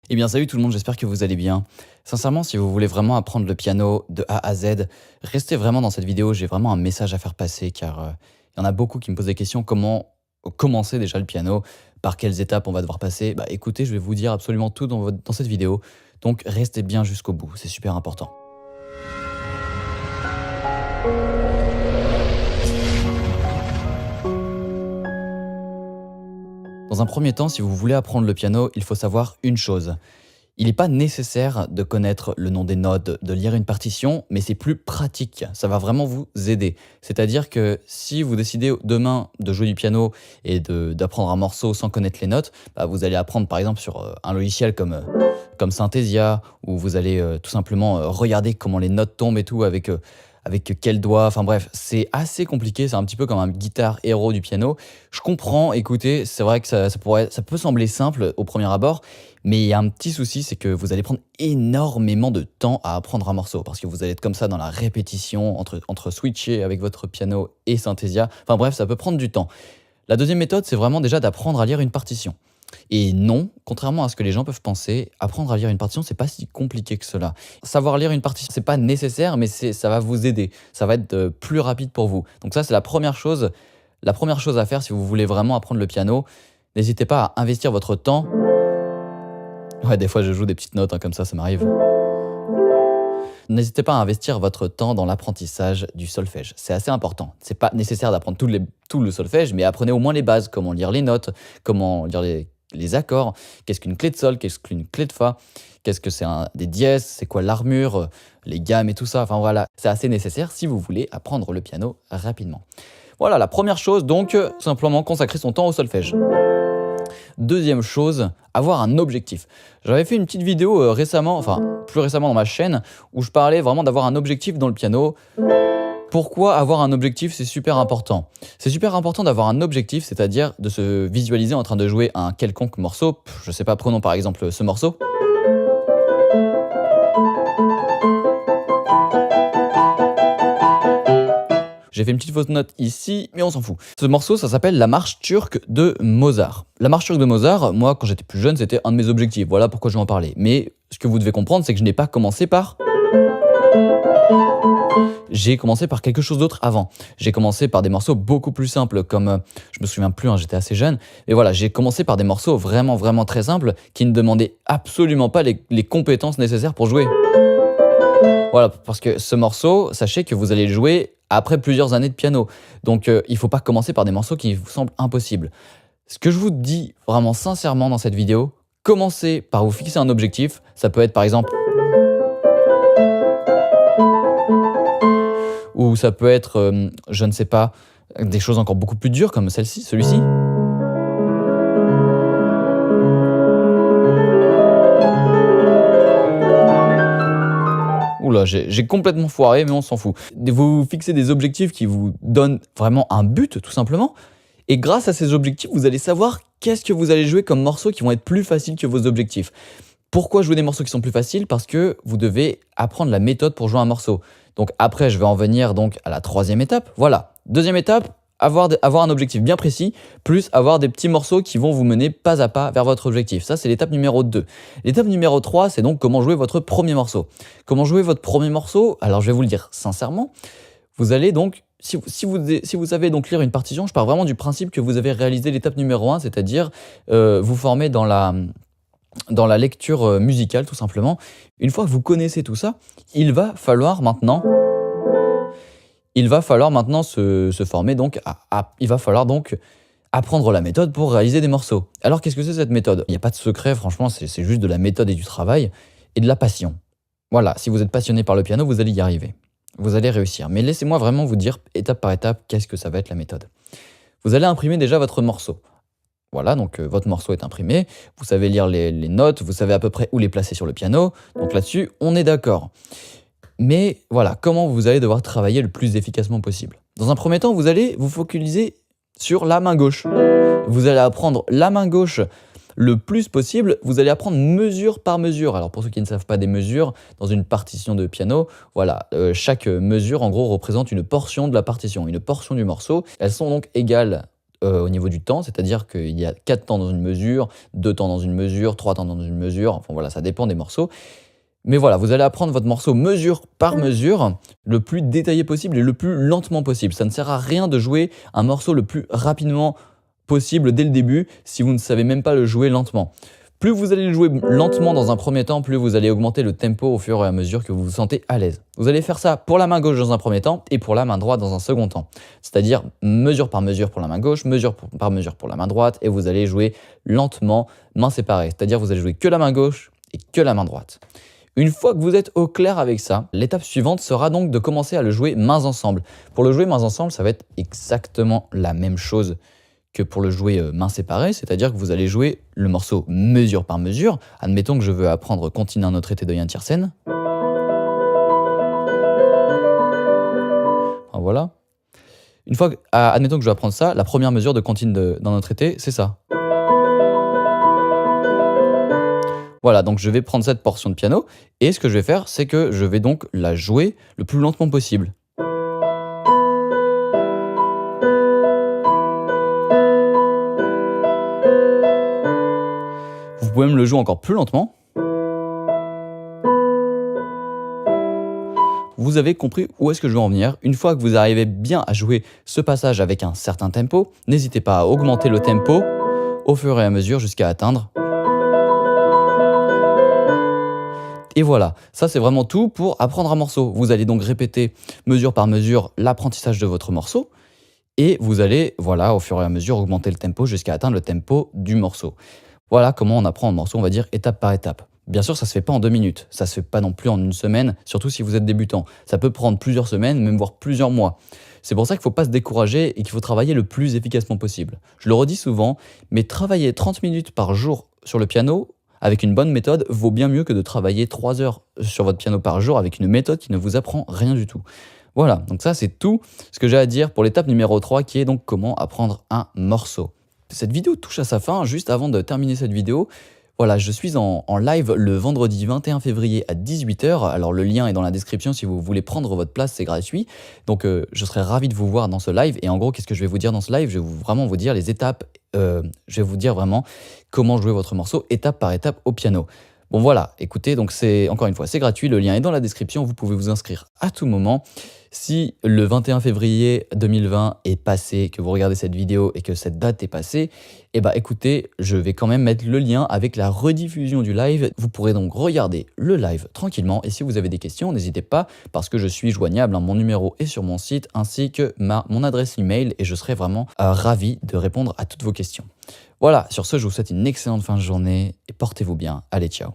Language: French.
Eh bien salut tout le monde, j'espère que vous allez bien. Sincèrement, si vous voulez vraiment apprendre le piano de A à Z, restez vraiment dans cette vidéo, j'ai vraiment un message à faire passer car il y en a beaucoup qui me posent des questions, comment commencer déjà le piano, par quelles étapes on va devoir passer. Bah écoutez, je vais vous dire absolument tout dans cette vidéo, donc restez bien jusqu'au bout, c'est super important. Dans un premier temps, si vous voulez apprendre le piano, il faut savoir une chose. Il n'est pas nécessaire de connaître le nom des notes, de lire une partition, mais c'est plus pratique. Ça va vraiment vous aider. C'est-à-dire que si vous décidez demain de jouer du piano et d'apprendre un morceau sans connaître les notes, bah, vous allez apprendre par exemple sur un logiciel comme Synthesia, où vous allez tout simplement regarder comment les notes tombent et tout avec quel doigt. Enfin bref, c'est assez compliqué. C'est un petit peu comme un guitare héros du piano. Je comprends, écoutez, c'est vrai que ça peut sembler simple au premier abord, mais il y a un petit souci, c'est que vous allez prendre énormément de temps à apprendre un morceau parce que vous allez être comme ça dans la répétition entre switcher avec votre piano et Synthesia. Enfin bref, ça peut prendre du temps. La deuxième méthode, c'est vraiment déjà d'apprendre à lire une partition. Et non, contrairement à ce que les gens peuvent penser, apprendre à lire une partition, c'est pas si compliqué que cela. Savoir lire une partition, c'est pas nécessaire, mais ça va vous aider. Ça va être plus rapide pour vous. Donc ça, c'est la première chose. La première chose à faire si vous voulez vraiment apprendre le piano. N'hésitez pas à investir votre temps. Ouais, des fois, je joue des petites notes, hein, comme ça m'arrive. N'hésitez pas à investir votre temps dans l'apprentissage du solfège. C'est assez important. C'est pas nécessaire d'apprendre tout le solfège, mais apprenez au moins les bases. Comment lire les notes, comment lire les accords, qu'est-ce qu'une clé de sol, qu'est-ce qu'une clé de fa, qu'est-ce que c'est des dièses, c'est quoi l'armure, les gammes et tout ça. Enfin voilà, c'est assez nécessaire si vous voulez apprendre le piano rapidement. Voilà, la première chose, donc, simplement consacrer son temps au solfège. Deuxième chose, avoir un objectif. J'avais fait une petite vidéo récemment, enfin plus récemment dans ma chaîne, où je parlais vraiment d'avoir un objectif dans le piano. Pourquoi avoir un objectif, c'est super important. C'est super important d'avoir un objectif, c'est-à-dire de se visualiser en train de jouer un quelconque morceau. Je sais pas, prenons par exemple ce morceau. J'ai fait une petite fausse note ici, mais on s'en fout. Ce morceau, ça s'appelle la marche turque de Mozart. La marche turque de Mozart, moi, quand j'étais plus jeune, c'était un de mes objectifs. Voilà pourquoi je vais en parler. Mais ce que vous devez comprendre, c'est que je n'ai pas commencé par... J'ai commencé par quelque chose d'autre avant. J'ai commencé par des morceaux beaucoup plus simples, comme... je me souviens plus, hein, j'étais assez jeune. Mais voilà, j'ai commencé par des morceaux vraiment, vraiment très simples, qui ne demandaient absolument pas les compétences nécessaires pour jouer. Voilà, parce que ce morceau, sachez que vous allez le jouer après plusieurs années de piano. Donc il ne faut pas commencer par des morceaux qui vous semblent impossibles. Ce que je vous dis vraiment sincèrement dans cette vidéo, commencez par vous fixer un objectif. Ça peut être par exemple... Ou ça peut être, je ne sais pas, des choses encore beaucoup plus dures comme celui-ci. Oula, j'ai complètement foiré, mais on s'en fout. Vous fixez des objectifs qui vous donnent vraiment un but, tout simplement. Et grâce à ces objectifs, vous allez savoir qu'est-ce que vous allez jouer comme morceaux qui vont être plus faciles que vos objectifs. Pourquoi jouer des morceaux qui sont plus faciles? Parce que vous devez apprendre la méthode pour jouer un morceau. Donc après, je vais en venir donc à la troisième étape. Voilà. Deuxième étape, avoir un objectif bien précis, plus avoir des petits morceaux qui vont vous mener pas à pas vers votre objectif. Ça, c'est l'étape numéro 2. L'étape numéro 3, c'est donc comment jouer votre premier morceau. Comment jouer votre premier morceau? Alors, je vais vous le dire sincèrement. Vous allez donc, si vous savez donc lire une partition, je pars vraiment du principe que vous avez réalisé l'étape numéro 1, c'est-à-dire vous former dans la lecture musicale, tout simplement. Une fois que vous connaissez tout ça, il va falloir maintenant se former, donc il va falloir donc apprendre la méthode pour réaliser des morceaux. Alors qu'est-ce que c'est cette méthode? Il n'y a pas de secret, franchement, c'est juste de la méthode et du travail et de la passion. Voilà, si vous êtes passionné par le piano, vous allez y arriver. Vous allez réussir. Mais laissez-moi vraiment vous dire, étape par étape, qu'est-ce que ça va être la méthode. Vous allez imprimer déjà votre morceau. Voilà, donc votre morceau est imprimé, vous savez lire les notes, vous savez à peu près où les placer sur le piano, donc là-dessus, on est d'accord. Mais voilà, comment vous allez devoir travailler le plus efficacement possible. Dans un premier temps, vous allez vous focaliser sur la main gauche. Vous allez apprendre la main gauche le plus possible, vous allez apprendre mesure par mesure. Alors pour ceux qui ne savent pas des mesures, dans une partition de piano, voilà, chaque mesure en gros représente une portion de la partition, une portion du morceau. Elles sont donc égales au niveau du temps, c'est-à-dire qu'il y a 4 temps dans une mesure, 2 temps dans une mesure, 3 temps dans une mesure, enfin voilà, ça dépend des morceaux. Mais voilà, vous allez apprendre votre morceau mesure par mesure, le plus détaillé possible et le plus lentement possible. Ça ne sert à rien de jouer un morceau le plus rapidement possible dès le début si vous ne savez même pas le jouer lentement. Plus vous allez le jouer lentement dans un premier temps, plus vous allez augmenter le tempo au fur et à mesure que vous vous sentez à l'aise. Vous allez faire ça pour la main gauche dans un premier temps et pour la main droite dans un second temps. C'est-à-dire mesure par mesure pour la main gauche, mesure par mesure pour la main droite, et vous allez jouer lentement, mains séparées. C'est-à-dire vous allez jouer que la main gauche et que la main droite. Une fois que vous êtes au clair avec ça, l'étape suivante sera donc de commencer à le jouer mains ensemble. Pour le jouer mains ensemble, ça va être exactement la même chose que pour le jouer mains séparées, c'est-à-dire que vous allez jouer le morceau mesure par mesure. Admettons que je veux apprendre Contine un autre été de Yann Tiersen. Voilà. Une fois que, admettons que je veux apprendre ça, la première mesure de Contine d'un autre été, c'est ça. Voilà, donc je vais prendre cette portion de piano et ce que je vais faire, c'est que je vais donc la jouer le plus lentement possible. Vous pouvez même le jouer encore plus lentement. Vous avez compris où est-ce que je veux en venir. Une fois que vous arrivez bien à jouer ce passage avec un certain tempo, n'hésitez pas à augmenter le tempo au fur et à mesure jusqu'à atteindre. Et voilà, ça c'est vraiment tout pour apprendre un morceau. Vous allez donc répéter mesure par mesure l'apprentissage de votre morceau et vous allez, voilà, au fur et à mesure augmenter le tempo jusqu'à atteindre le tempo du morceau. Voilà comment on apprend un morceau, on va dire étape par étape. Bien sûr, ça se fait pas en 2 minutes, ça se fait pas non plus en une semaine, surtout si vous êtes débutant. Ça peut prendre plusieurs semaines, même voire plusieurs mois. C'est pour ça qu'il ne faut pas se décourager et qu'il faut travailler le plus efficacement possible. Je le redis souvent, mais travailler 30 minutes par jour sur le piano, avec une bonne méthode, vaut bien mieux que de travailler 3 heures sur votre piano par jour avec une méthode qui ne vous apprend rien du tout. Voilà, donc ça c'est tout ce que j'ai à dire pour l'étape numéro 3 qui est donc comment apprendre un morceau. Cette vidéo touche à sa fin. Juste avant de terminer cette vidéo, voilà, je suis en live le vendredi 21 février à 18 h. Alors le lien est dans la description si vous voulez prendre votre place, c'est gratuit. Donc je serais ravi de vous voir dans ce live. Et en gros, qu'est-ce que je vais vous dire dans ce live? Je vais vraiment vous dire les étapes, je vais vous dire vraiment comment jouer votre morceau étape par étape au piano. Bon voilà, écoutez, donc c'est encore une fois, c'est gratuit, le lien est dans la description, vous pouvez vous inscrire à tout moment. Si le 21 février 2020 est passé, que vous regardez cette vidéo et que cette date est passée, eh bah écoutez, je vais quand même mettre le lien avec la rediffusion du live. Vous pourrez donc regarder le live tranquillement et si vous avez des questions, n'hésitez pas parce que je suis joignable, hein, mon numéro est sur mon site ainsi que mon adresse email et je serai vraiment ravi de répondre à toutes vos questions. Voilà, sur ce, je vous souhaite une excellente fin de journée et portez-vous bien. Allez, ciao.